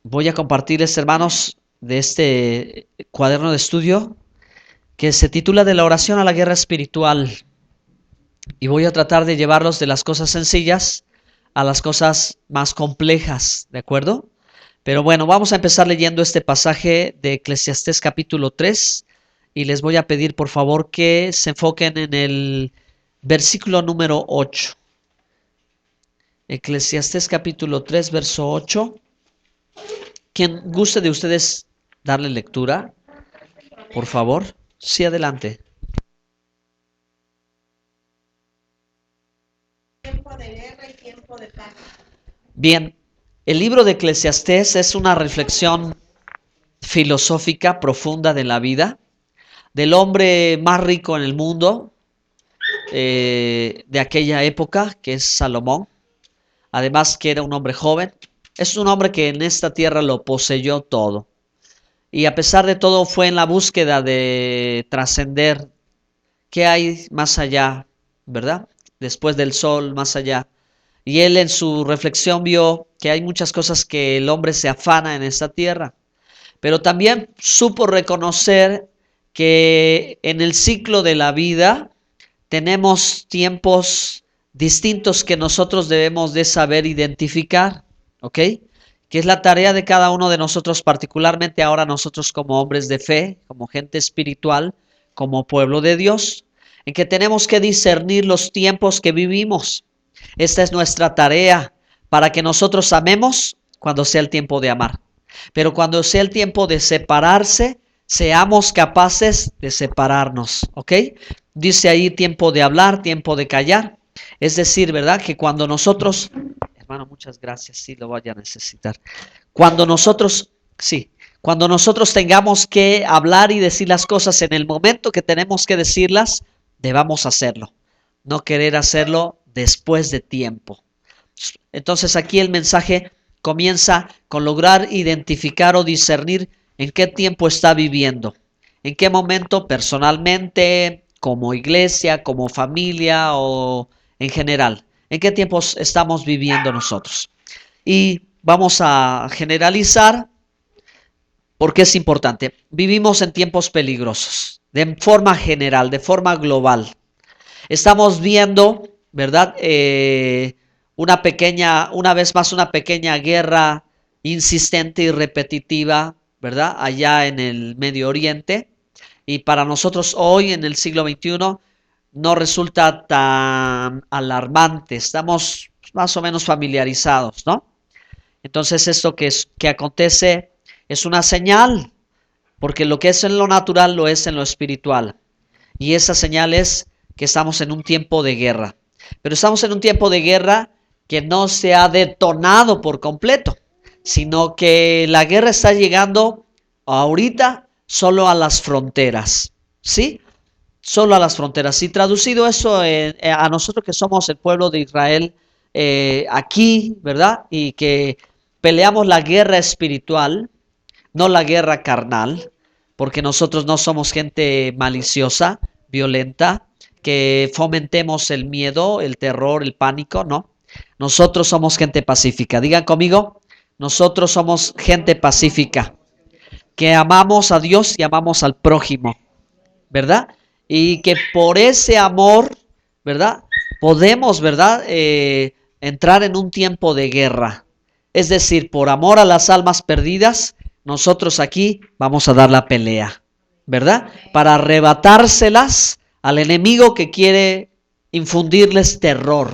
Voy a compartirles, hermanos, de este cuaderno de estudio que se titula De la oración a la guerra espiritual. Y voy a tratar de llevarlos de las cosas sencillas a las cosas más complejas, ¿de acuerdo? Pero bueno, vamos a empezar leyendo este pasaje de Eclesiastés capítulo 3 y les voy a pedir por favor que se enfoquen en el versículo número 8. Eclesiastés capítulo 3, verso 8. Quien guste de ustedes darle lectura, por favor. Sí, adelante. Tiempo de guerra y tiempo de paz. Bien, el libro de Eclesiastés es una reflexión filosófica profunda de la vida, del hombre más rico en el mundo, de aquella época, que es Salomón. Además que era un hombre joven. Es un hombre que en esta tierra lo poseyó todo. Y a pesar de todo fue en la búsqueda de trascender. ¿Qué hay más allá, verdad? Después del sol, más allá. Y él en su reflexión vio que hay muchas cosas que el hombre se afana en esta tierra. Pero también supo reconocer que en el ciclo de la vida tenemos tiempos distintos que nosotros debemos de saber identificar, ¿ok? Que es la tarea de cada uno de nosotros, particularmente ahora nosotros como hombres de fe, como gente espiritual, como pueblo de Dios, en que tenemos que discernir los tiempos que vivimos. Esta es nuestra tarea para que nosotros amemos cuando sea el tiempo de amar. Pero cuando sea el tiempo de separarse, seamos capaces de separarnos, ¿ok? Dice ahí tiempo de hablar, tiempo de callar. Es decir, ¿verdad? Que cuando nosotros, hermano, muchas gracias, sí lo vaya a necesitar. Cuando nosotros, sí, cuando nosotros tengamos que hablar y decir las cosas en el momento que tenemos que decirlas, debamos hacerlo. No querer hacerlo después de tiempo. Entonces aquí el mensaje comienza con lograr identificar o discernir en qué tiempo está viviendo, en qué momento personalmente, como iglesia, como familia o en general, en qué tiempos estamos viviendo nosotros. Y vamos a generalizar porque es importante. Vivimos en tiempos peligrosos, de forma general, de forma global. Estamos viendo, ¿verdad? Una vez más, una pequeña guerra insistente y repetitiva, ¿verdad? Allá en el Medio Oriente. Y para nosotros hoy, en el siglo XXI, no resulta tan alarmante. Estamos más o menos familiarizados, ¿no? Entonces, esto que acontece es una señal, porque lo que es en lo natural lo es en lo espiritual. Y esa señal es que estamos en un tiempo de guerra. Pero estamos en un tiempo de guerra que no se ha detonado por completo, sino que la guerra está llegando ahorita solo a las fronteras, ¿sí? Solo a las fronteras. Y traducido eso a nosotros que somos el pueblo de Israel aquí, ¿verdad? Y que peleamos la guerra espiritual, no la guerra carnal, porque nosotros no somos gente maliciosa, violenta, que fomentemos el miedo, el terror, el pánico, no. Nosotros somos gente pacífica. Digan conmigo, nosotros somos gente pacífica, que amamos a Dios y amamos al prójimo, ¿verdad? Y que por ese amor, ¿verdad? Podemos, ¿verdad? Entrar en un tiempo de guerra. Es decir, por amor a las almas perdidas, nosotros aquí vamos a dar la pelea, ¿verdad? Para arrebatárselas al enemigo que quiere infundirles terror.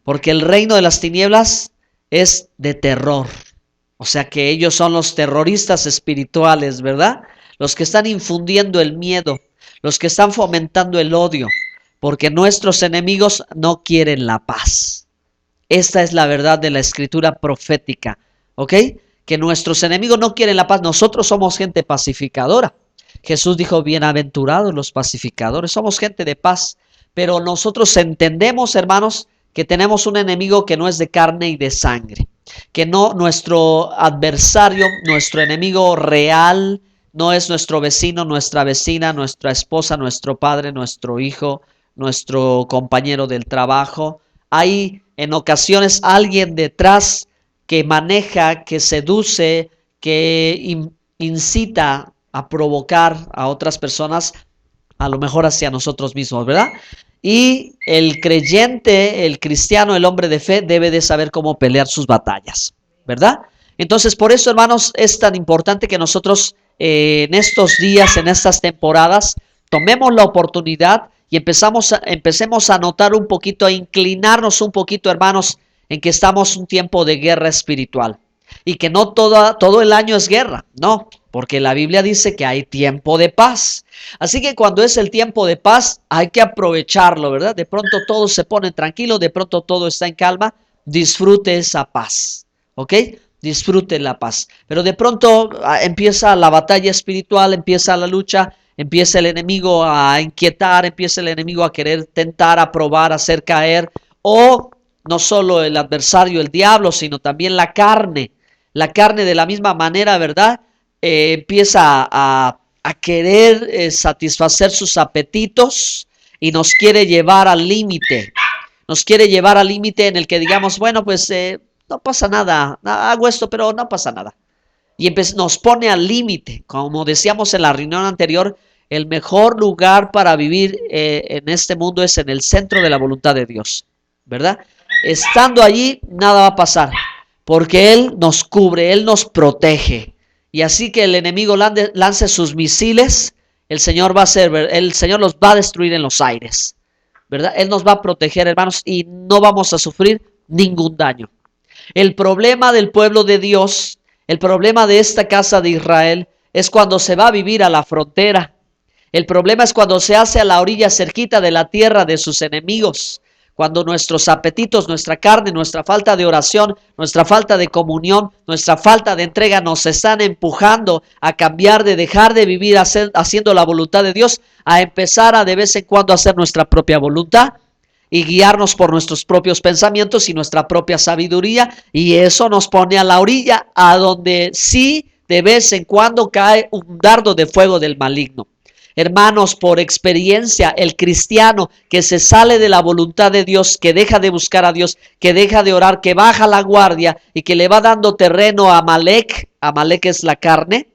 Porque el reino de las tinieblas es de terror. O sea que ellos son los terroristas espirituales, ¿verdad? Los que están infundiendo el miedo, los que están fomentando el odio, porque nuestros enemigos no quieren la paz. Esta es la verdad de la escritura profética, ¿ok? Que nuestros enemigos no quieren la paz. Nosotros somos gente pacificadora. Jesús dijo, bienaventurados los pacificadores. Somos gente de paz, pero nosotros entendemos, hermanos, que tenemos un enemigo que no es de carne y de sangre. Que no, nuestro adversario, nuestro enemigo real, no es nuestro vecino, nuestra vecina, nuestra esposa, nuestro padre, nuestro hijo, nuestro compañero del trabajo. Hay en ocasiones alguien detrás que maneja, que seduce, que incita a provocar a otras personas, a lo mejor hacia nosotros mismos, ¿verdad? Y el creyente, el cristiano, el hombre de fe debe de saber cómo pelear sus batallas, ¿verdad? Entonces, por eso, hermanos, es tan importante que nosotros en estos días, en estas temporadas, tomemos la oportunidad y empecemos a notar un poquito, a inclinarnos un poquito, hermanos, en que estamos un tiempo de guerra espiritual. Y que no todo el año es guerra, no, porque la Biblia dice que hay tiempo de paz. Así que cuando es el tiempo de paz, hay que aprovecharlo, ¿verdad? De pronto todo se pone tranquilo, de pronto todo está en calma. Disfrute esa paz, ¿ok? Disfrute la paz. Pero de pronto empieza la batalla espiritual, empieza la lucha, empieza el enemigo a inquietar, empieza el enemigo a querer tentar, a probar, a hacer caer. O no solo el adversario, el diablo, sino también la carne. La carne de la misma manera, ¿verdad? Empieza a querer satisfacer sus apetitos y nos quiere llevar al límite. Nos quiere llevar al límite en el que digamos, bueno, pues no pasa nada, hago esto, pero no pasa nada. Y nos pone al límite. Como decíamos en la reunión anterior, el mejor lugar para vivir en este mundo es en el centro de la voluntad de Dios, ¿verdad? Estando allí, nada va a pasar, porque Él nos cubre, Él nos protege. Y así que el enemigo lance sus misiles, el Señor los va a destruir en los aires, ¿verdad? Él nos va a proteger, hermanos, y no vamos a sufrir ningún daño. El problema del pueblo de Dios, el problema de esta casa de Israel, es cuando se va a vivir a la frontera. El problema es cuando se hace a la orilla cerquita de la tierra de sus enemigos. Cuando nuestros apetitos, nuestra carne, nuestra falta de oración, nuestra falta de comunión, nuestra falta de entrega nos están empujando a cambiar de dejar de vivir haciendo la voluntad de Dios, a empezar a de vez en cuando hacer nuestra propia voluntad y guiarnos por nuestros propios pensamientos y nuestra propia sabiduría, y eso nos pone a la orilla, a donde sí de vez en cuando cae un dardo de fuego del maligno. Hermanos, por experiencia, el cristiano que se sale de la voluntad de Dios, que deja de buscar a Dios, que deja de orar, que baja la guardia y que le va dando terreno a Amalek es la carne,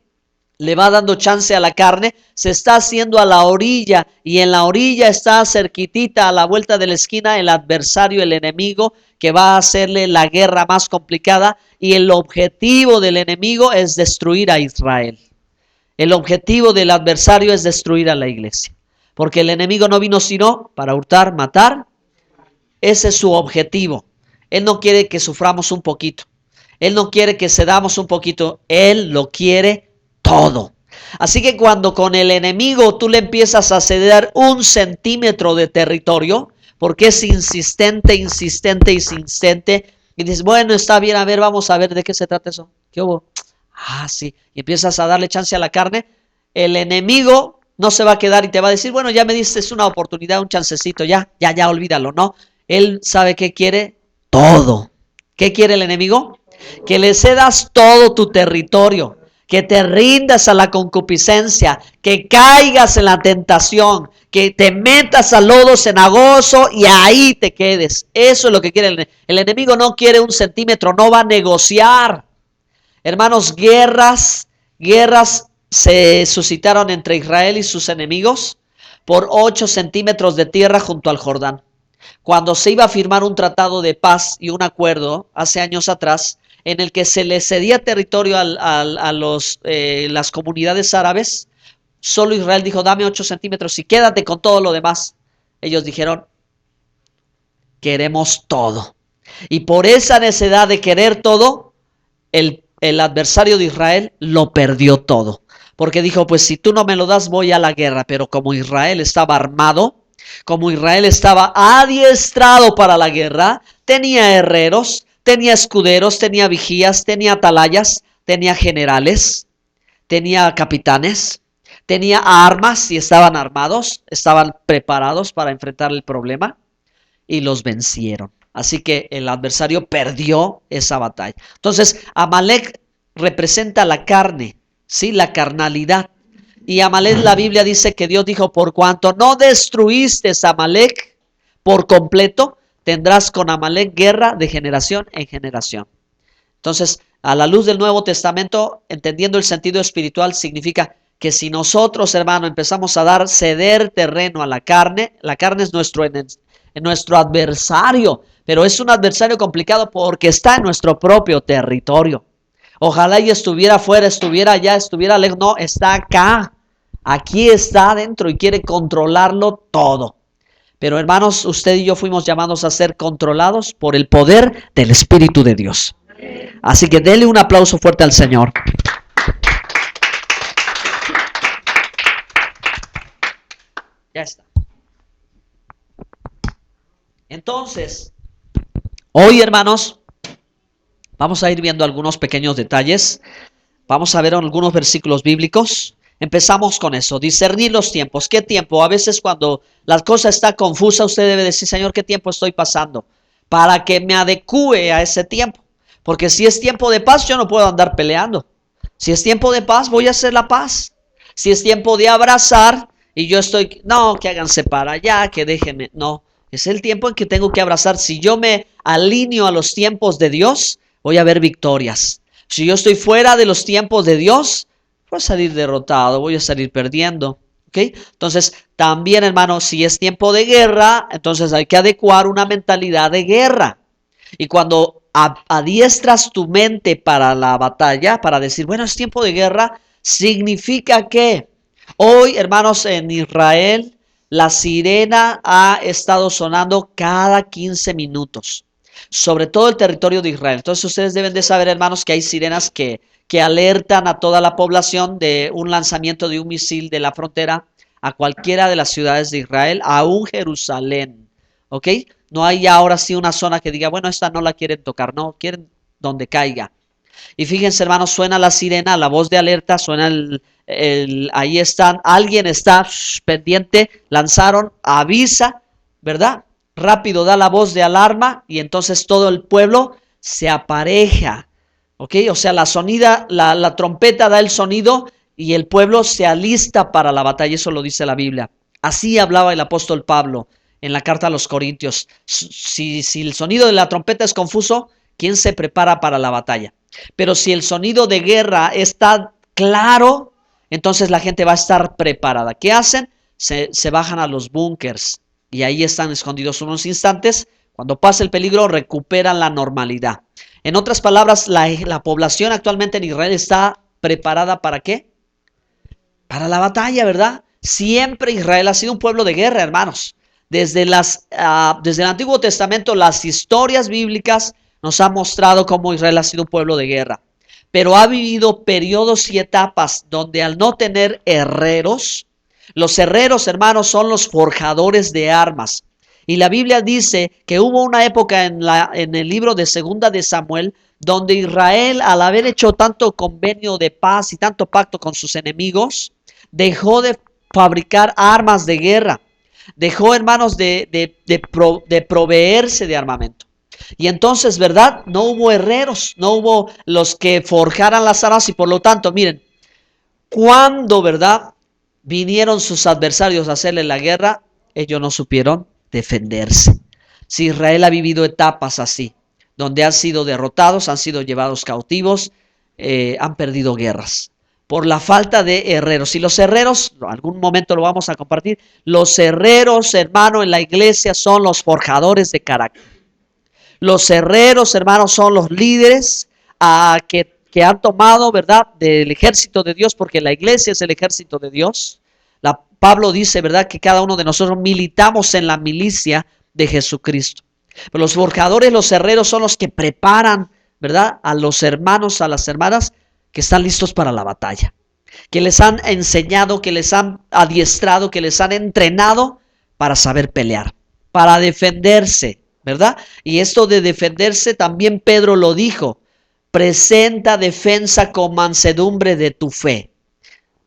le va dando chance a la carne, se está haciendo a la orilla, y en la orilla está cerquitita, a la vuelta de la esquina, el adversario, el enemigo, que va a hacerle la guerra más complicada, y el objetivo del enemigo es destruir a Israel. El objetivo del adversario es destruir a la iglesia, porque el enemigo no vino sino para hurtar, matar. Ese es su objetivo. Él no quiere que suframos un poquito. Él no quiere que cedamos un poquito. Él lo quiere todo. Así que cuando con el enemigo tú le empiezas a ceder 1 centímetro de territorio, porque es insistente, insistente, insistente, y dices, bueno, está bien, a ver, vamos a ver de qué se trata eso. ¿Qué hubo? Ah, sí. Y empiezas a darle chance a la carne. El enemigo no se va a quedar y te va a decir, bueno, ya me diste una oportunidad, un chancecito, ya, olvídalo, ¿no? Él sabe qué quiere, todo. ¿Qué quiere el enemigo? Que le cedas todo tu territorio, que te rindas a la concupiscencia, que caigas en la tentación, que te metas a lodo cenagoso y ahí te quedes. Eso es lo que quiere el enemigo. No quiere 1 centímetro, no va a negociar. Hermanos, guerras se suscitaron entre Israel y sus enemigos por 8 centímetros de tierra junto al Jordán. Cuando se iba a firmar un tratado de paz y un acuerdo hace años atrás, en el que se le cedía territorio a las comunidades árabes, solo Israel dijo, dame 8 centímetros y quédate con todo lo demás. Ellos dijeron, queremos todo. Y por esa necesidad de querer todo, el adversario de Israel lo perdió todo, porque dijo, pues si tú no me lo das voy a la guerra. Pero como Israel estaba armado, como Israel estaba adiestrado para la guerra, tenía herreros, tenía escuderos, tenía vigías, tenía atalayas, tenía generales, tenía capitanes, tenía armas y estaban armados, estaban preparados para enfrentar el problema y los vencieron. Así que el adversario perdió esa batalla. Entonces, Amalek representa la carne, ¿sí? La carnalidad. Y Amalek, la Biblia dice que Dios dijo, por cuanto no destruiste a Amalek por completo, tendrás con Amalek guerra de generación en generación. Entonces, a la luz del Nuevo Testamento, entendiendo el sentido espiritual, significa que si nosotros, hermano, empezamos a ceder terreno a la carne es nuestro adversario, pero es un adversario complicado porque está en nuestro propio territorio. Ojalá y estuviera afuera, estuviera allá, estuviera lejos. No, está acá. Aquí está adentro y quiere controlarlo todo. Pero hermanos, usted y yo fuimos llamados a ser controlados por el poder del Espíritu de Dios. Así que denle un aplauso fuerte al Señor. Ya está. Entonces, hoy, hermanos, vamos a ir viendo algunos pequeños detalles. Vamos a ver algunos versículos bíblicos. Empezamos con eso, discernir los tiempos. ¿Qué tiempo? A veces cuando la cosa está confusa, usted debe decir, Señor, ¿qué tiempo estoy pasando? Para que me adecúe a ese tiempo. Porque si es tiempo de paz, yo no puedo andar peleando. Si es tiempo de paz, voy a hacer la paz. Si es tiempo de abrazar y yo estoy, no, que háganse para allá, que déjenme. No, es el tiempo en que tengo que abrazar. Si yo me alineo a los tiempos de Dios, voy a ver victorias. Si yo estoy fuera de los tiempos de Dios, voy a salir derrotado, voy a salir perdiendo. ¿Ok? Entonces, también, hermano, si es tiempo de guerra, entonces hay que adecuar una mentalidad de guerra. Y cuando adiestras tu mente para la batalla, para decir, bueno, es tiempo de guerra, significa que hoy, hermanos, en Israel, la sirena ha estado sonando cada 15 minutos, sobre todo el territorio de Israel. Entonces ustedes deben de saber, hermanos, que hay sirenas que alertan a toda la población de un lanzamiento de un misil de la frontera a cualquiera de las ciudades de Israel, aún Jerusalén. ¿Ok? No hay ahora sí una zona que diga, bueno, esta no la quieren tocar, no, quieren donde caiga. Y fíjense, hermanos, suena la sirena, la voz de alerta, suena ahí están, alguien está pendiente, lanzaron, avisa, ¿verdad? Rápido da la voz de alarma y entonces todo el pueblo se apareja, ¿ok? O sea, la trompeta da el sonido y el pueblo se alista para la batalla, eso lo dice la Biblia. Así hablaba el apóstol Pablo en la carta a los Corintios. Si el sonido de la trompeta es confuso, ¿quién se prepara para la batalla? Pero si el sonido de guerra está claro, entonces la gente va a estar preparada. ¿Qué hacen? Se bajan a los búnkers y ahí están escondidos unos instantes. Cuando pasa el peligro, recuperan la normalidad. En otras palabras, la población actualmente en Israel está preparada ¿para qué? Para la batalla, ¿verdad? Siempre Israel ha sido un pueblo de guerra, hermanos. Desde el Antiguo Testamento, las historias bíblicas nos han mostrado cómo Israel ha sido un pueblo de guerra. Pero ha vivido periodos y etapas donde al no tener herreros, los herreros, hermanos, son los forjadores de armas. Y la Biblia dice que hubo una época en el libro de Segunda de Samuel donde Israel, al haber hecho tanto convenio de paz y tanto pacto con sus enemigos, dejó de fabricar armas de guerra. Dejó, hermanos, de proveerse de armamento. Y entonces, ¿verdad? No hubo herreros, no hubo los que forjaran las armas y por lo tanto, miren, cuando, ¿verdad? Vinieron sus adversarios a hacerle la guerra, ellos no supieron defenderse. Si Israel ha vivido etapas así, donde han sido derrotados, han sido llevados cautivos, han perdido guerras por la falta de herreros. Y los herreros, algún momento lo vamos a compartir, los herreros, hermano, en la iglesia son los forjadores de carácter. Los herreros, hermanos, son los líderes que han tomado, ¿verdad?, del ejército de Dios, porque la iglesia es el ejército de Dios. Pablo dice, ¿verdad?, que cada uno de nosotros militamos en la milicia de Jesucristo. Pero los forjadores, los herreros son los que preparan, ¿verdad?, a los hermanos, a las hermanas que están listos para la batalla, que les han enseñado, que les han adiestrado, que les han entrenado para saber pelear, para defenderse, ¿verdad? Y esto de defenderse también Pedro lo dijo, presenta defensa con mansedumbre de tu fe.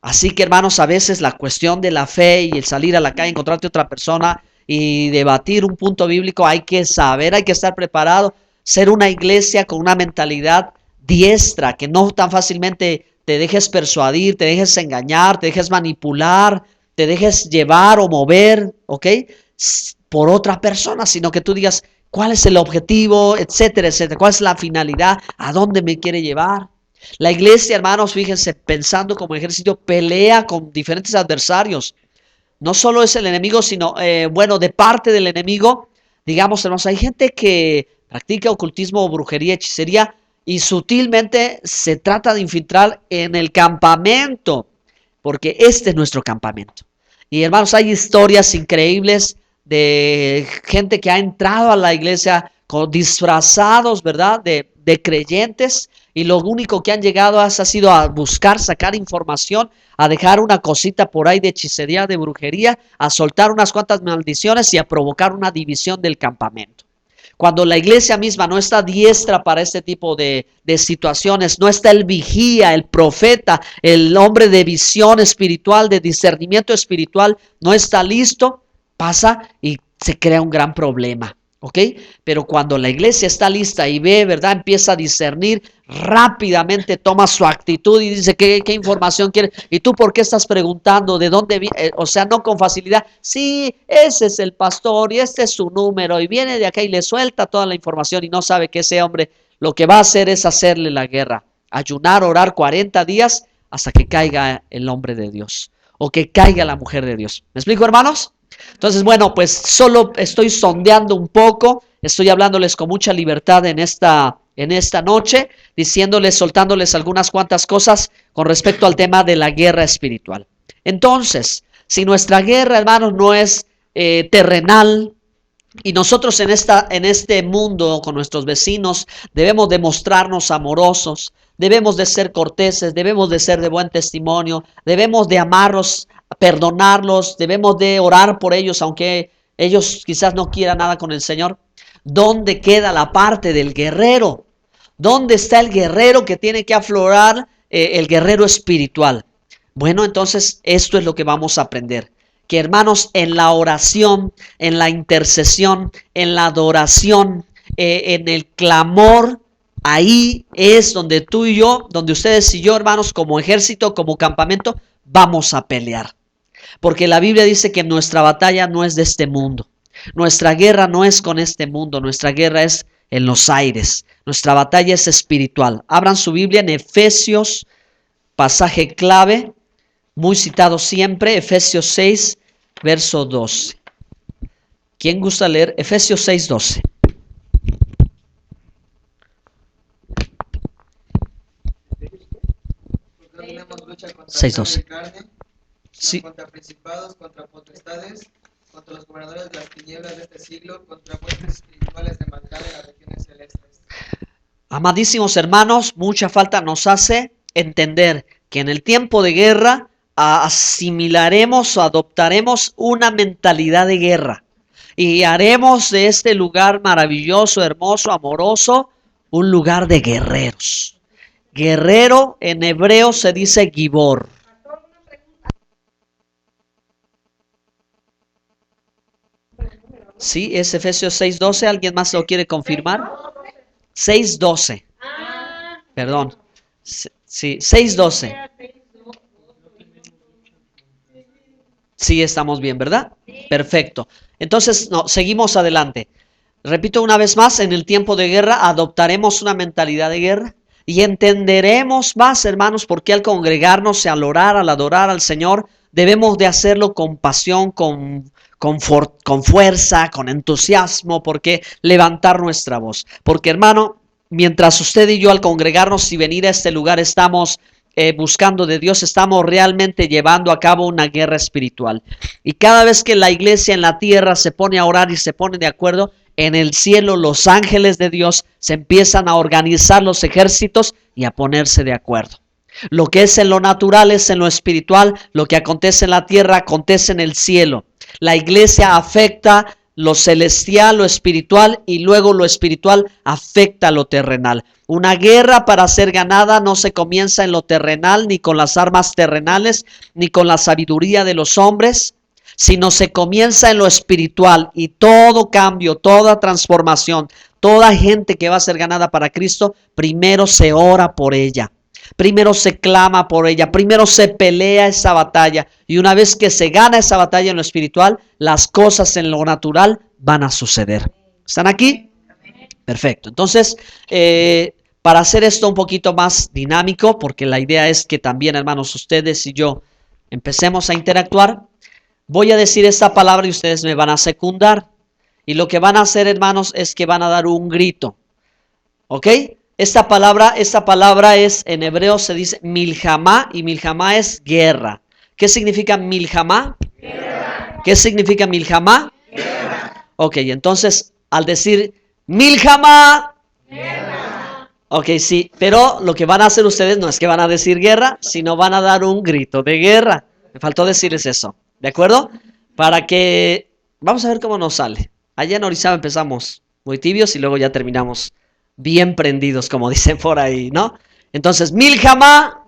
Así que, hermanos, a veces la cuestión de la fe y el salir a la calle, encontrarte otra persona y debatir un punto bíblico, hay que saber, hay que estar preparado, ser una iglesia con una mentalidad diestra, que no tan fácilmente te dejes persuadir, te dejes engañar, te dejes manipular, te dejes llevar o mover, ¿ok?, por otra persona, sino que tú digas, ¿Cuál es el objetivo? Etcétera, etcétera. ¿Cuál es la finalidad? ¿A dónde me quiere llevar? La iglesia, hermanos, fíjense, pensando como ejército, pelea con diferentes adversarios. No solo es el enemigo, sino, bueno, de parte del enemigo, digamos, hermanos, hay gente que practica ocultismo, brujería, hechicería y sutilmente se trata de infiltrar en el campamento, porque este es nuestro campamento. Y hermanos, hay historias increíbles de gente que ha entrado a la iglesia con disfrazados, ¿verdad? De creyentes, y lo único que han llegado ha sido a buscar, sacar información, a dejar una cosita por ahí de hechicería, de brujería, a soltar unas cuantas maldiciones y a provocar una división del campamento. Cuando la iglesia misma no está diestra para este tipo de situaciones, no está el vigía, el profeta, el hombre de visión espiritual, de discernimiento espiritual, no está listo, pasa y se crea un gran problema. ¿Ok? Pero cuando la iglesia está lista y ve, ¿verdad? Empieza a discernir, rápidamente toma su actitud y dice, ¿qué información quiere? ¿Y tú por qué estás preguntando? ¿De dónde viene? O sea, no con facilidad. Sí, ese es el pastor y este es su número y viene de acá y le suelta toda la información y no sabe que ese hombre lo que va a hacer es hacerle la guerra. Ayunar, orar 40 días hasta que caiga el hombre de Dios o que caiga la mujer de Dios. ¿Me explico, hermanos? Entonces, bueno, pues solo estoy sondeando un poco, estoy hablándoles con mucha libertad en esta noche, diciéndoles, soltándoles algunas cuantas cosas con respecto al tema de la guerra espiritual. Entonces, si nuestra guerra, hermanos, no es terrenal, y nosotros en este mundo con nuestros vecinos debemos de mostrarnos amorosos, debemos de ser corteses, debemos de ser de buen testimonio, debemos de amarlos, perdonarlos, debemos de orar por ellos aunque ellos quizás no quieran nada con el Señor. ¿Dónde queda la parte del guerrero? ¿Dónde está el guerrero que tiene que aflorar, el guerrero espiritual? Bueno, entonces esto es lo que vamos a aprender. Que hermanos, en la oración, en la intercesión, en la adoración, en el clamor, ahí es donde tú y yo, donde ustedes y yo, hermanos, como ejército, como campamento, vamos a pelear. Porque la Biblia dice que nuestra batalla no es de este mundo. Nuestra guerra no es con este mundo, nuestra guerra es en los aires. Nuestra batalla es espiritual. Abran su Biblia en Efesios, pasaje clave, muy citado siempre, Efesios 6, verso 12. ¿Quién gusta leer? Efesios 6, 12. Lucha contra 6:12. carne, Sí. contra principados, contra potestades, contra los gobernadores de las tinieblas de este siglo, contra fuerzas espirituales de maldad en las regiones celestes. Amadísimos hermanos, mucha falta nos hace entender que en el tiempo de guerra asimilaremos o adoptaremos una mentalidad de guerra y haremos de este lugar maravilloso, hermoso, amoroso, un lugar de guerreros. Guerrero en hebreo se dice gibor. Sí, es Efesios 6:12. ¿Alguien más lo quiere confirmar? 6:12. Perdón. Sí, 6:12. Sí, estamos bien, ¿verdad? Perfecto. Entonces, no, seguimos adelante. Repito una vez más, en el tiempo de guerra adoptaremos una mentalidad de guerra y entenderemos más, hermanos, por qué al congregarnos, al orar, al adorar al Señor, debemos de hacerlo con pasión, con fuerza, con entusiasmo, porque levantar nuestra voz. Porque, hermano, mientras usted y yo al congregarnos y venir a este lugar estamos buscando de Dios, estamos realmente llevando a cabo una guerra espiritual. Y cada vez que la iglesia en la tierra se pone a orar y se pone de acuerdo, en el cielo los ángeles de Dios se empiezan a organizar los ejércitos y a ponerse de acuerdo. Lo que es en lo natural es en lo espiritual, lo que acontece en la tierra acontece en el cielo. La iglesia afecta lo celestial, lo espiritual, y luego lo espiritual afecta lo terrenal. Una guerra para ser ganada no se comienza en lo terrenal, ni con las armas terrenales, ni con la sabiduría de los hombres, sino se comienza en lo espiritual. Y todo cambio, toda transformación, toda gente que va a ser ganada para Cristo, primero se ora por ella. Primero se clama por ella, primero se pelea esa batalla, y una vez que se gana esa batalla en lo espiritual, las cosas en lo natural van a suceder. ¿Están aquí? Perfecto. Entonces, para hacer esto un poquito más dinámico, porque la idea es que también, hermanos, ustedes y yo empecemos a interactuar, voy a decir esta palabra y ustedes me van a secundar. Y lo que van a hacer, hermanos, es que van a dar un grito. ¿Ok? Esta palabra es, en hebreo se dice milhamá, y milhamá es guerra. ¿Qué significa milhamá? Guerra. ¿Qué significa milhamá? Guerra. Ok, entonces, al decir milhamá, guerra. Ok, sí, pero lo que van a hacer ustedes no es que van a decir guerra, sino van a dar un grito de guerra. Me faltó decirles eso, ¿de acuerdo? Para que, vamos a ver cómo nos sale. Allá en Orizaba empezamos muy tibios y luego ya terminamos bien prendidos, como dicen por ahí, ¿no? Entonces, milhamá.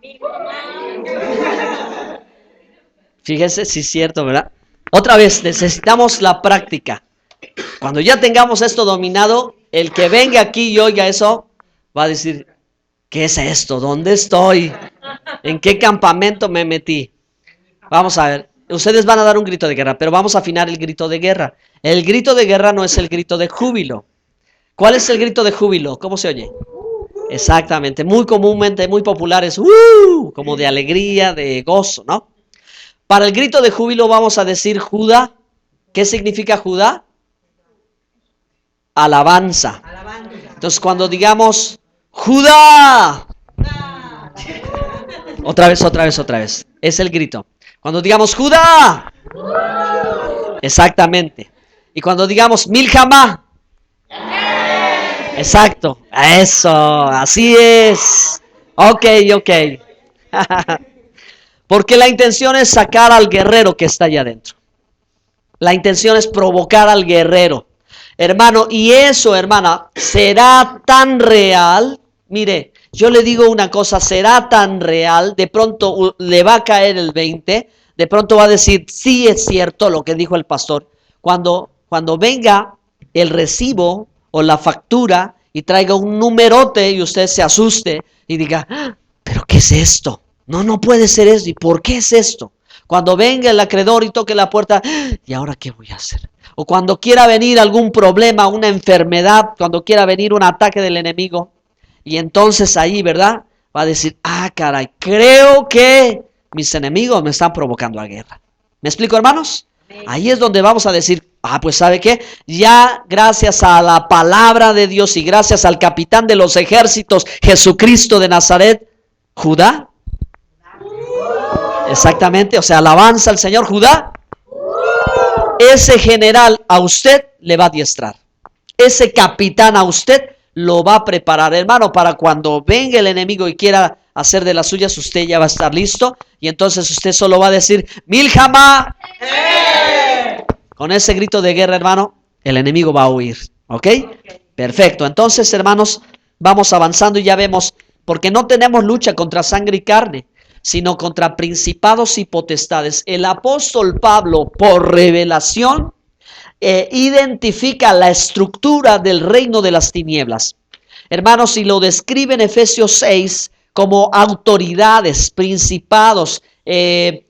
Fíjense si es cierto, ¿verdad? Otra vez, necesitamos la práctica. Cuando ya tengamos esto dominado, el que venga aquí y oiga eso, va a decir, ¿qué es esto? ¿Dónde estoy? ¿En qué campamento me metí? Vamos a ver. Ustedes van a dar un grito de guerra, pero vamos a afinar el grito de guerra. El grito de guerra no es el grito de júbilo. ¿Cuál es el grito de júbilo? ¿Cómo se oye? Exactamente. Muy comúnmente, muy popular es como de alegría, de gozo, ¿no? Para el grito de júbilo vamos a decir Judá. ¿Qué significa Judá? Alabanza. Entonces cuando digamos Judá. Otra vez. Es el grito. Cuando digamos Judá. Exactamente. Y cuando digamos milhamá. Exacto. Eso. Así es. Ok. Porque la intención es sacar al guerrero que está allá adentro. La intención es provocar al guerrero. Hermano, y eso, hermana, será tan real. Mire, yo le digo una cosa, será tan real, de pronto le va a caer el 20, de pronto va a decir, sí es cierto lo que dijo el pastor. Cuando venga el recibo o la factura y traiga un numerote y usted se asuste y diga, ¿pero qué es esto? No puede ser eso. ¿Y por qué es esto? Cuando venga el acreedor y toque la puerta, ¿y ahora qué voy a hacer? O cuando quiera venir algún problema, una enfermedad, cuando quiera venir un ataque del enemigo. Y entonces ahí, ¿verdad? Va a decir, caray, creo que mis enemigos me están provocando a guerra. ¿Me explico, hermanos? Ahí es donde vamos a decir, pues ¿sabe qué? Ya gracias a la palabra de Dios y gracias al capitán de los ejércitos, Jesucristo de Nazaret, Judá. Exactamente, o sea, alabanza al Señor, Judá. Ese general a usted le va a adiestrar. Ese capitán a usted lo va a preparar, hermano, para cuando venga el enemigo y quiera hacer de las suyas, usted ya va a estar listo. Y entonces usted solo va a decir, milhamá. Con ese grito de guerra, hermano, el enemigo va a huir. ¿Ok? Perfecto. Entonces, hermanos, vamos avanzando y ya vemos, porque no tenemos lucha contra sangre y carne, sino contra principados y potestades. El apóstol Pablo, por revelación, identifica la estructura del reino de las tinieblas. Hermanos, y lo describe en Efesios 6 como autoridades, principados,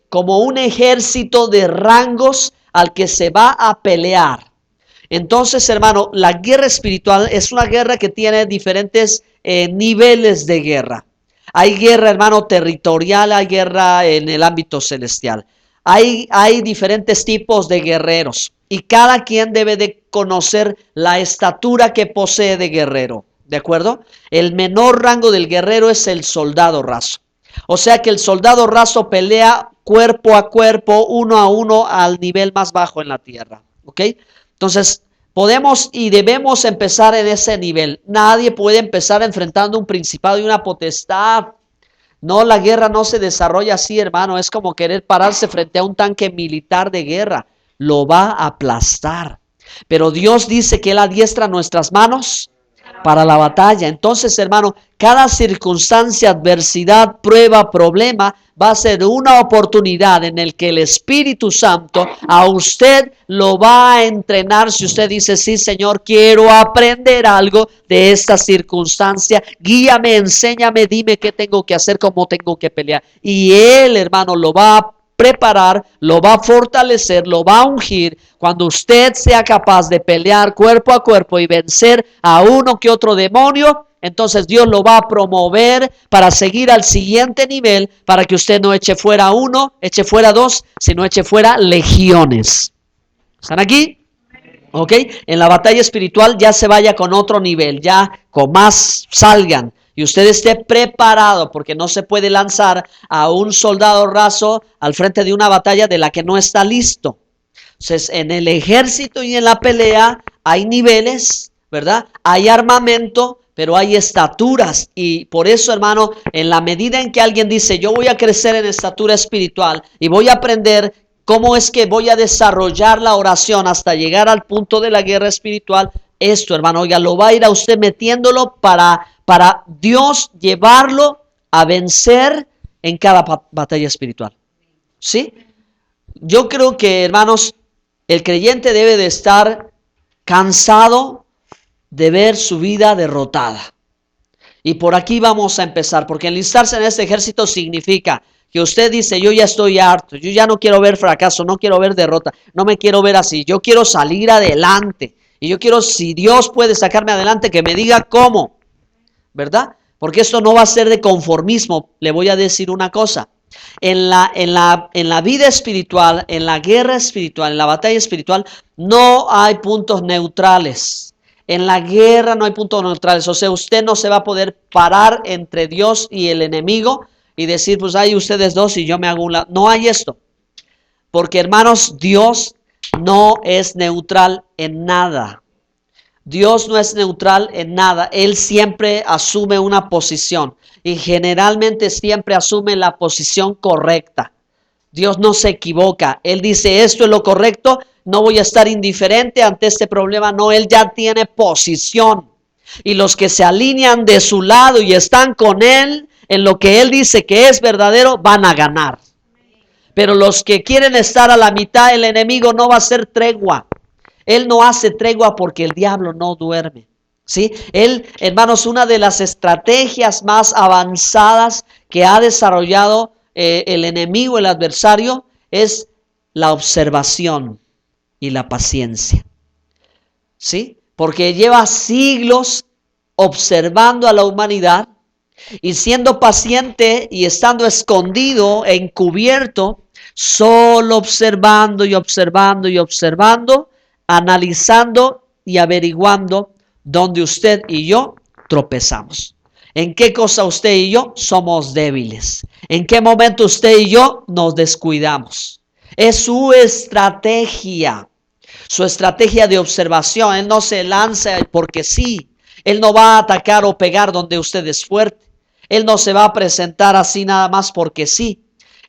como un ejército de rangos al que se va a pelear. Entonces, hermano, la guerra espiritual es una guerra que tiene diferentes niveles de guerra. Hay guerra, hermano, territorial, hay guerra en el ámbito celestial. Hay diferentes tipos de guerreros y cada quien debe de conocer la estatura que posee de guerrero, ¿de acuerdo? El menor rango del guerrero es el soldado raso. O sea que el soldado raso pelea cuerpo a cuerpo, uno a uno, al nivel más bajo en la tierra, ¿ok? Entonces, podemos y debemos empezar en ese nivel. Nadie puede empezar enfrentando un principado y una potestad. No, la guerra no se desarrolla así, hermano. Es como querer pararse frente a un tanque militar de guerra. Lo va a aplastar. Pero Dios dice que Él adiestra nuestras manos para la batalla. Entonces, hermano, cada circunstancia, adversidad, prueba, problema va a ser una oportunidad en el que el Espíritu Santo a usted lo va a entrenar. Si usted dice, sí, Señor, quiero aprender algo de esta circunstancia, guíame, enséñame, dime qué tengo que hacer, cómo tengo que pelear. Y Él, hermano, lo va preparar, lo va a fortalecer, lo va a ungir. Cuando usted sea capaz de pelear cuerpo a cuerpo y vencer a uno que otro demonio, entonces Dios lo va a promover para seguir al siguiente nivel, para que usted no eche fuera uno, eche fuera dos, sino eche fuera legiones. ¿Están aquí? ¿Ok? En la batalla espiritual ya se vaya con otro nivel, ya con más salgan. Y usted esté preparado, porque no se puede lanzar a un soldado raso al frente de una batalla de la que no está listo. Entonces, en el ejército y en la pelea hay niveles, ¿verdad? Hay armamento, pero hay estaturas. Y por eso, hermano, en la medida en que alguien dice, yo voy a crecer en estatura espiritual y voy a aprender cómo es que voy a desarrollar la oración hasta llegar al punto de la guerra espiritual, esto, hermano, oiga, lo va a ir a usted metiéndolo para Dios llevarlo a vencer en cada batalla espiritual. ¿Sí? Yo creo que, hermanos, el creyente debe de estar cansado de ver su vida derrotada. Y por aquí vamos a empezar, porque enlistarse en este ejército significa que usted dice, yo ya estoy harto, yo ya no quiero ver fracaso, no quiero ver derrota, no me quiero ver así, yo quiero salir adelante. Y yo quiero, si Dios puede sacarme adelante, que me diga cómo, ¿verdad? Porque esto no va a ser de conformismo. Le voy a decir una cosa. En la vida espiritual, en la guerra espiritual, en la batalla espiritual, no hay puntos neutrales. En la guerra no hay puntos neutrales. O sea, usted no se va a poder parar entre Dios y el enemigo y decir, pues hay ustedes dos y yo me hago un lado. No hay esto. Porque, hermanos, Dios no es neutral en nada. Dios no es neutral en nada. Él siempre asume una posición y generalmente siempre asume la posición correcta. Dios no se equivoca. Él dice, esto es lo correcto, no voy a estar indiferente ante este problema. No, Él ya tiene posición. Y los que se alinean de su lado y están con Él en lo que Él dice que es verdadero, van a ganar. Pero los que quieren estar a la mitad, el enemigo no va a hacer tregua. Él no hace tregua porque el diablo no duerme. ¿Sí? Él, hermanos, una de las estrategias más avanzadas que ha desarrollado el enemigo, el adversario, es la observación y la paciencia. ¿Sí? Porque lleva siglos observando a la humanidad y siendo paciente y estando escondido, encubierto, solo observando y observando y observando, analizando y averiguando dónde usted y yo tropezamos. ¿En qué cosa usted y yo somos débiles? ¿En qué momento usted y yo nos descuidamos? Es su estrategia de observación. Él no se lanza porque sí. Él no va a atacar o pegar donde usted es fuerte. Él no se va a presentar así nada más porque sí.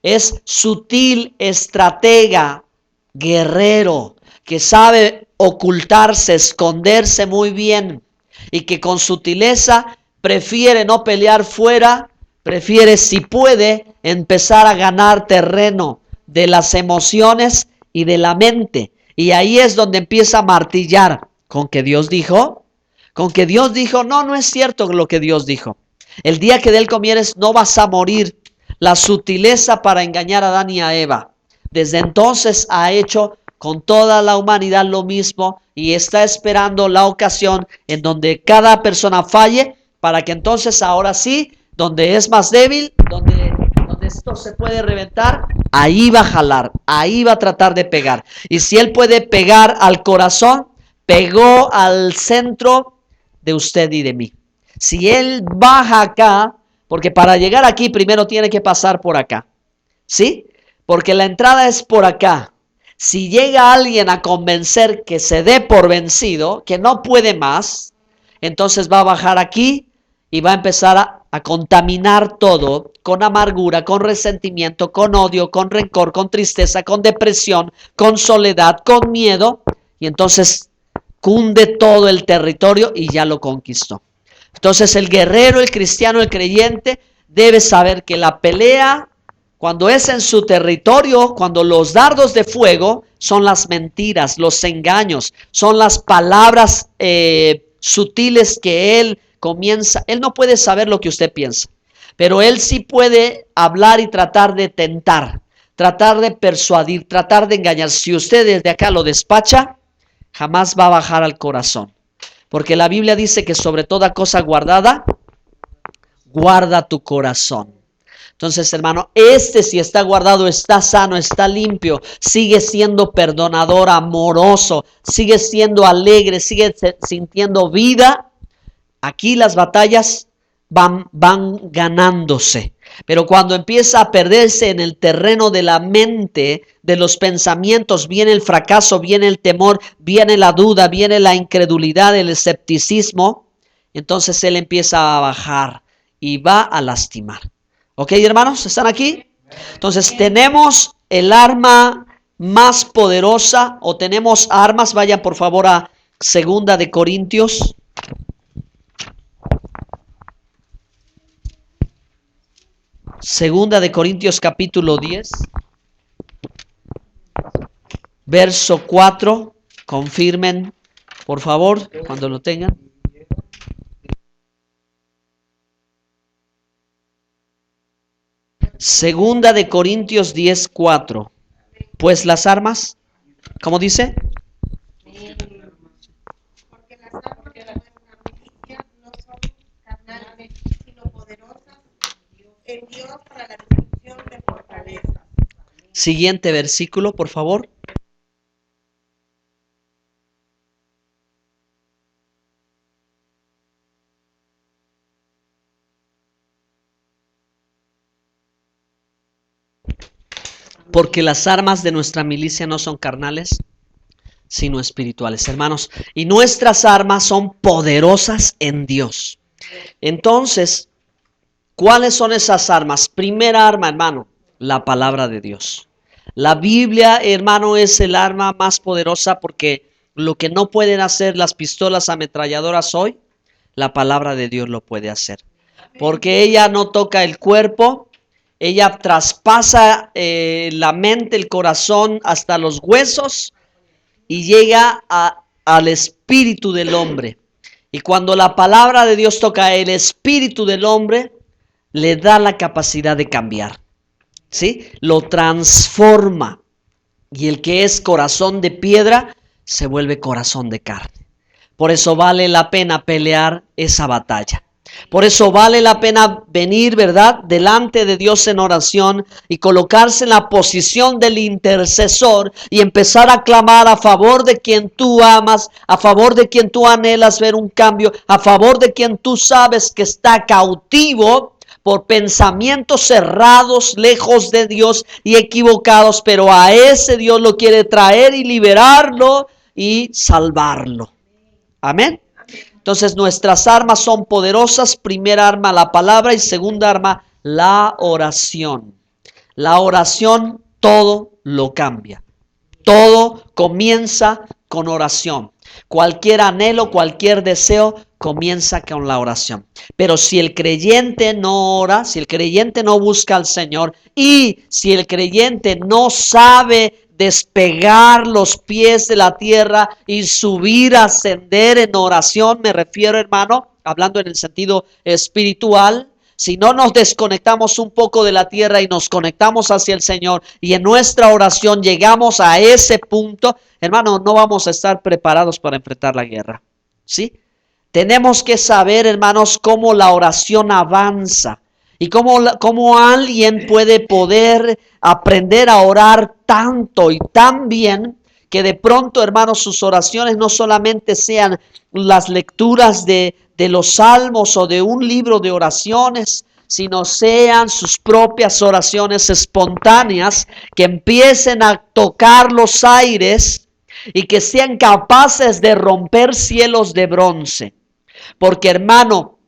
Es sutil, estratega, guerrero, que sabe ocultarse, esconderse muy bien y que con sutileza prefiere no pelear fuera, prefiere, si puede, empezar a ganar terreno de las emociones y de la mente. Y ahí es donde empieza a martillar con que Dios dijo, no es cierto lo que Dios dijo. El día que de él comieres no vas a morir. La sutileza para engañar a Adán y a Eva. Desde entonces ha hecho con toda la humanidad lo mismo y está esperando la ocasión en donde cada persona falle para que entonces ahora sí, donde es más débil, donde esto se puede reventar, ahí va a jalar, ahí va a tratar de pegar. Y si él puede pegar al corazón, pegó al centro de usted y de mí. Si él baja acá, porque para llegar aquí primero tiene que pasar por acá, ¿sí? Porque la entrada es por acá. Si llega alguien a convencer que se dé por vencido, que no puede más, entonces va a bajar aquí y va a empezar a contaminar todo con amargura, con resentimiento, con odio, con rencor, con tristeza, con depresión, con soledad, con miedo. Y entonces cunde todo el territorio y ya lo conquistó. Entonces el guerrero, el cristiano, el creyente debe saber que la pelea, cuando es en su territorio, cuando los dardos de fuego son las mentiras, los engaños, son las palabras sutiles que él comienza. Él no puede saber lo que usted piensa, pero él sí puede hablar y tratar de tentar, tratar de persuadir, tratar de engañar. Si usted desde acá lo despacha, jamás va a bajar al corazón. Porque la Biblia dice que sobre toda cosa guardada, guarda tu corazón. Entonces, hermano, si está guardado, está sano, está limpio, sigue siendo perdonador, amoroso, sigue siendo alegre, sigue sintiendo vida. Aquí las batallas van ganándose. Pero cuando empieza a perderse en el terreno de la mente, de los pensamientos, viene el fracaso, viene el temor, viene la duda, viene la incredulidad, el escepticismo, entonces él empieza a bajar y va a lastimar. ¿Ok, hermanos? ¿Están aquí? Entonces tenemos el arma más poderosa, o tenemos armas. Vayan por favor a 2 de Corintios. Segunda de Corintios capítulo 10, verso 4. Confirmen, por favor, cuando lo tengan. Segunda de Corintios 10, 4. Pues las armas, ¿cómo dice? Porque las armas de nuestra milicia no son carnales, sino poderosas en Dios para la destrucción de fortalezas. Siguiente versículo, por favor. Porque las armas de nuestra milicia no son carnales, sino espirituales, hermanos. Y nuestras armas son poderosas en Dios. Entonces, ¿cuáles son esas armas? Primera arma, hermano, la palabra de Dios. La Biblia, hermano, es el arma más poderosa, porque lo que no pueden hacer las pistolas ametralladoras hoy, la palabra de Dios lo puede hacer. Porque ella no toca el cuerpo, ella traspasa la mente, el corazón, hasta los huesos, y llega al espíritu del hombre. Y cuando la palabra de Dios toca el espíritu del hombre, le da la capacidad de cambiar, ¿sí? Lo transforma. Y el que es corazón de piedra se vuelve corazón de carne. Por eso vale la pena pelear esa batalla. Por eso vale la pena venir, ¿verdad?, delante de Dios en oración y colocarse en la posición del intercesor y empezar a clamar a favor de quien tú amas, a favor de quien tú anhelas ver un cambio, a favor de quien tú sabes que está cautivo por pensamientos cerrados, lejos de Dios y equivocados, pero a ese Dios lo quiere traer y liberarlo y salvarlo. Amén. Entonces nuestras armas son poderosas. Primera arma, la palabra, y segunda arma, la oración. La oración todo lo cambia. Todo comienza con oración. Cualquier anhelo, cualquier deseo comienza con la oración. Pero si el creyente no ora, si el creyente no busca al Señor, y si el creyente no sabe despegar los pies de la tierra y subir, ascender en oración, me refiero, hermano, hablando en el sentido espiritual. Si no nos desconectamos un poco de la tierra y nos conectamos hacia el Señor y en nuestra oración llegamos a ese punto, hermano, no vamos a estar preparados para enfrentar la guerra, ¿sí? Tenemos que saber, hermanos, cómo la oración avanza y cómo alguien puede poder aprender a orar tanto y tan bien que de pronto, hermanos, sus oraciones no solamente sean las lecturas de los salmos o de un libro de oraciones, sino sean sus propias oraciones espontáneas que empiecen a tocar los aires y que sean capaces de romper cielos de bronce. Porque, hermano,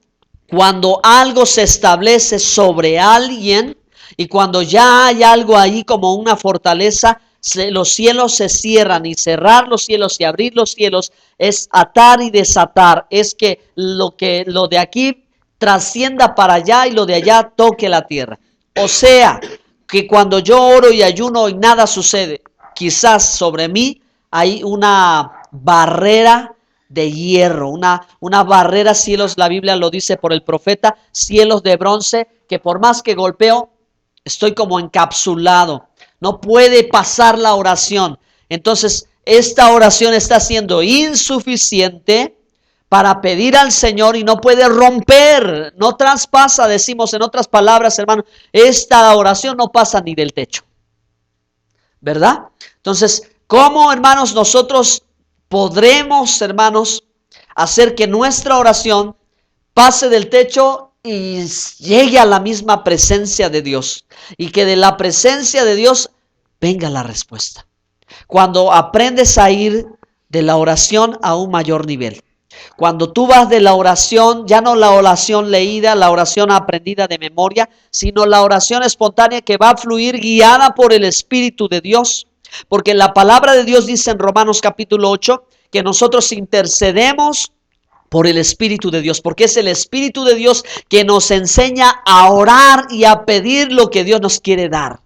cuando algo se establece sobre alguien y cuando ya hay algo ahí como una fortaleza, los cielos se cierran, y cerrar los cielos y abrir los cielos es atar y desatar. Es que lo de aquí trascienda para allá y lo de allá toque la tierra. O sea, que cuando yo oro y ayuno y nada sucede, quizás sobre mí hay una barrera de hierro, una barrera, cielos, la Biblia lo dice por el profeta, cielos de bronce, que por más que golpeo, estoy como encapsulado. No puede pasar la oración. Entonces, esta oración está siendo insuficiente para pedir al Señor y no puede romper, no traspasa, decimos en otras palabras, hermano, esta oración no pasa ni del techo, ¿verdad? Entonces, ¿cómo, hermanos, nosotros podremos, hermanos, hacer que nuestra oración pase del techo y llegue a la misma presencia de Dios? Y que de la presencia de Dios venga la respuesta. Cuando aprendes a ir de la oración a un mayor nivel. Cuando tú vas de la oración, ya no la oración leída, la oración aprendida de memoria, sino la oración espontánea que va a fluir guiada por el Espíritu de Dios. Porque la palabra de Dios dice en Romanos capítulo 8 que nosotros intercedemos por el Espíritu de Dios, porque es el Espíritu de Dios que nos enseña a orar y a pedir lo que Dios nos quiere dar.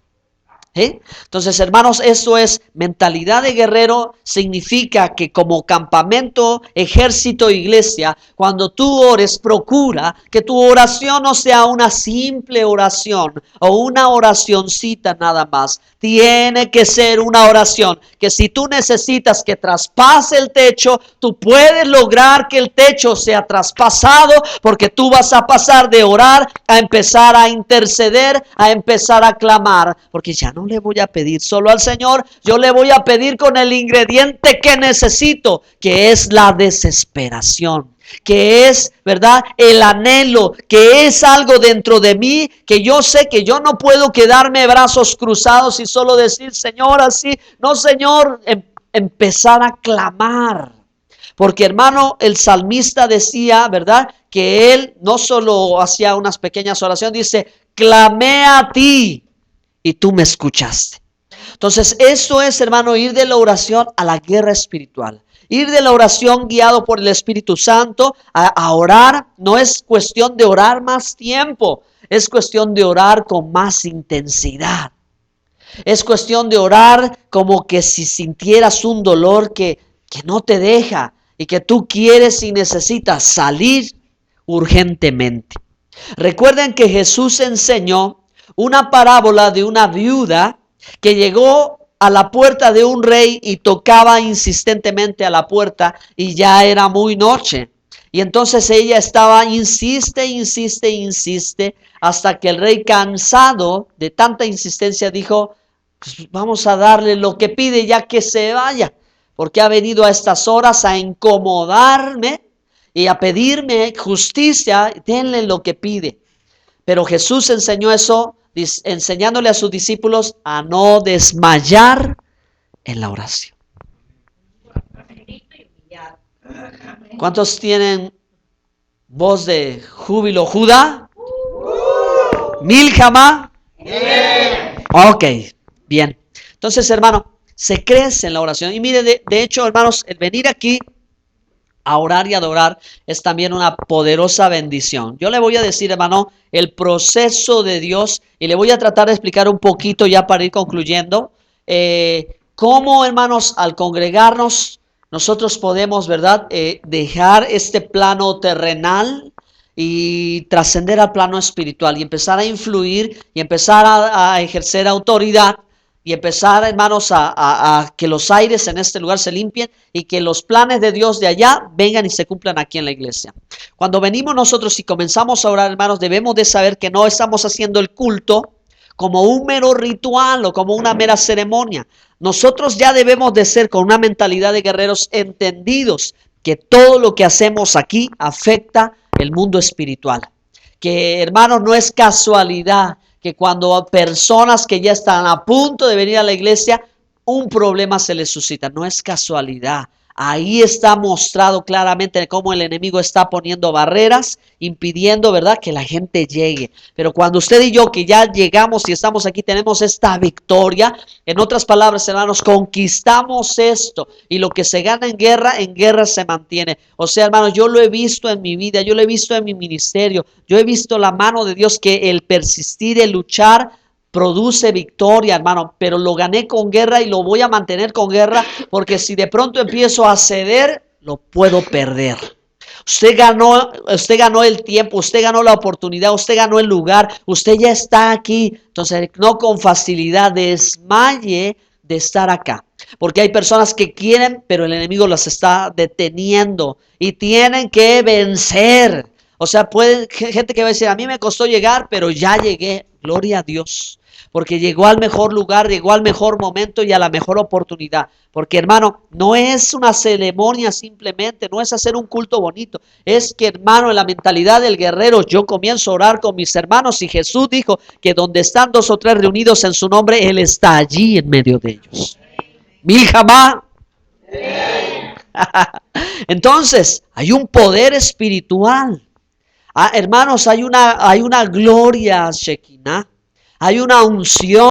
Entonces, hermanos, eso es mentalidad de guerrero. Significa que como campamento, ejército, iglesia, cuando tú ores, procura que tu oración no sea una simple oración o una oracioncita nada más. Tiene que ser una oración que si tú necesitas que traspase el techo, tú puedes lograr que el techo sea traspasado, porque tú vas a pasar de orar a empezar a interceder, a empezar a clamar, porque ya no le voy a pedir solo al Señor, yo le voy a pedir con el ingrediente que necesito, que es la desesperación, que es, ¿verdad?, el anhelo, que es algo dentro de mí, que yo sé que yo no puedo quedarme brazos cruzados y solo decir, Señor, así, no, Señor, empezar a clamar. Porque, hermano, el salmista decía, ¿verdad?, que él no solo hacía unas pequeñas oraciones, dice, clamé a ti y tú me escuchaste. Entonces, eso es, hermano, ir de la oración a la guerra espiritual. Ir de la oración guiado por el Espíritu Santo a orar. No es cuestión de orar más tiempo, es cuestión de orar con más intensidad. Es cuestión de orar como que si sintieras un dolor que no te deja y que tú quieres y necesitas salir urgentemente. Recuerden que Jesús enseñó una parábola de una viuda que llegó a la puerta de un rey y tocaba insistentemente a la puerta y ya era muy noche. Y entonces ella estaba, insiste, hasta que el rey, cansado de tanta insistencia, dijo, pues vamos a darle lo que pide ya que se vaya, porque ha venido a estas horas a incomodarme y a pedirme justicia, denle lo que pide. Pero Jesús enseñó eso, enseñándole a sus discípulos a no desmayar en la oración. ¿Cuántos tienen voz de júbilo, Judá? ¿Milcama? Ok, bien. Entonces, hermano, se crece en la oración. Y mire, de hecho, hermanos, el venir aquí a orar y adorar es también una poderosa bendición. Yo le voy a decir, hermano, el proceso de Dios, y le voy a tratar de explicar un poquito ya para ir concluyendo, cómo, hermanos, al congregarnos, nosotros podemos, ¿verdad?, dejar este plano terrenal y trascender al plano espiritual y empezar a influir y empezar a ejercer autoridad. Y empezar, hermanos, a que los aires en este lugar se limpien y que los planes de Dios de allá vengan y se cumplan aquí en la iglesia. Cuando venimos nosotros y comenzamos a orar, hermanos, debemos de saber que no estamos haciendo el culto como un mero ritual o como una mera ceremonia. Nosotros ya debemos de ser con una mentalidad de guerreros entendidos que todo lo que hacemos aquí afecta el mundo espiritual. Que, hermanos, no es casualidad que cuando personas que ya están a punto de venir a la iglesia, un problema se les suscita. No es casualidad. Ahí está mostrado claramente cómo el enemigo está poniendo barreras, impidiendo, ¿verdad?, que la gente llegue. Pero cuando usted y yo, que ya llegamos y estamos aquí, tenemos esta victoria, en otras palabras, hermanos, conquistamos esto. Y lo que se gana en guerra se mantiene. O sea, hermanos, yo lo he visto en mi vida, yo lo he visto en mi ministerio, yo he visto la mano de Dios, que el persistir, el luchar, produce victoria, hermano, pero lo gané con guerra y lo voy a mantener con guerra, porque si de pronto empiezo a ceder, lo puedo perder. Usted ganó el tiempo, usted ganó la oportunidad, usted ganó el lugar, usted ya está aquí. Entonces, no con facilidad desmaye de estar acá. Porque hay personas que quieren, pero el enemigo las está deteniendo y tienen que vencer. O sea, puede gente que va a decir, a mí me costó llegar, pero ya llegué. Gloria a Dios. Porque llegó al mejor lugar, llegó al mejor momento y a la mejor oportunidad. Porque, hermano, no es una ceremonia simplemente, no es hacer un culto bonito. Es que, hermano, en la mentalidad del guerrero, yo comienzo a orar con mis hermanos y Jesús dijo que donde están 2 o 3 reunidos en su nombre, Él está allí en medio de ellos. Mil jamás. Entonces, hay un poder espiritual. Hermanos, hay una gloria Shekinah. Hay una unción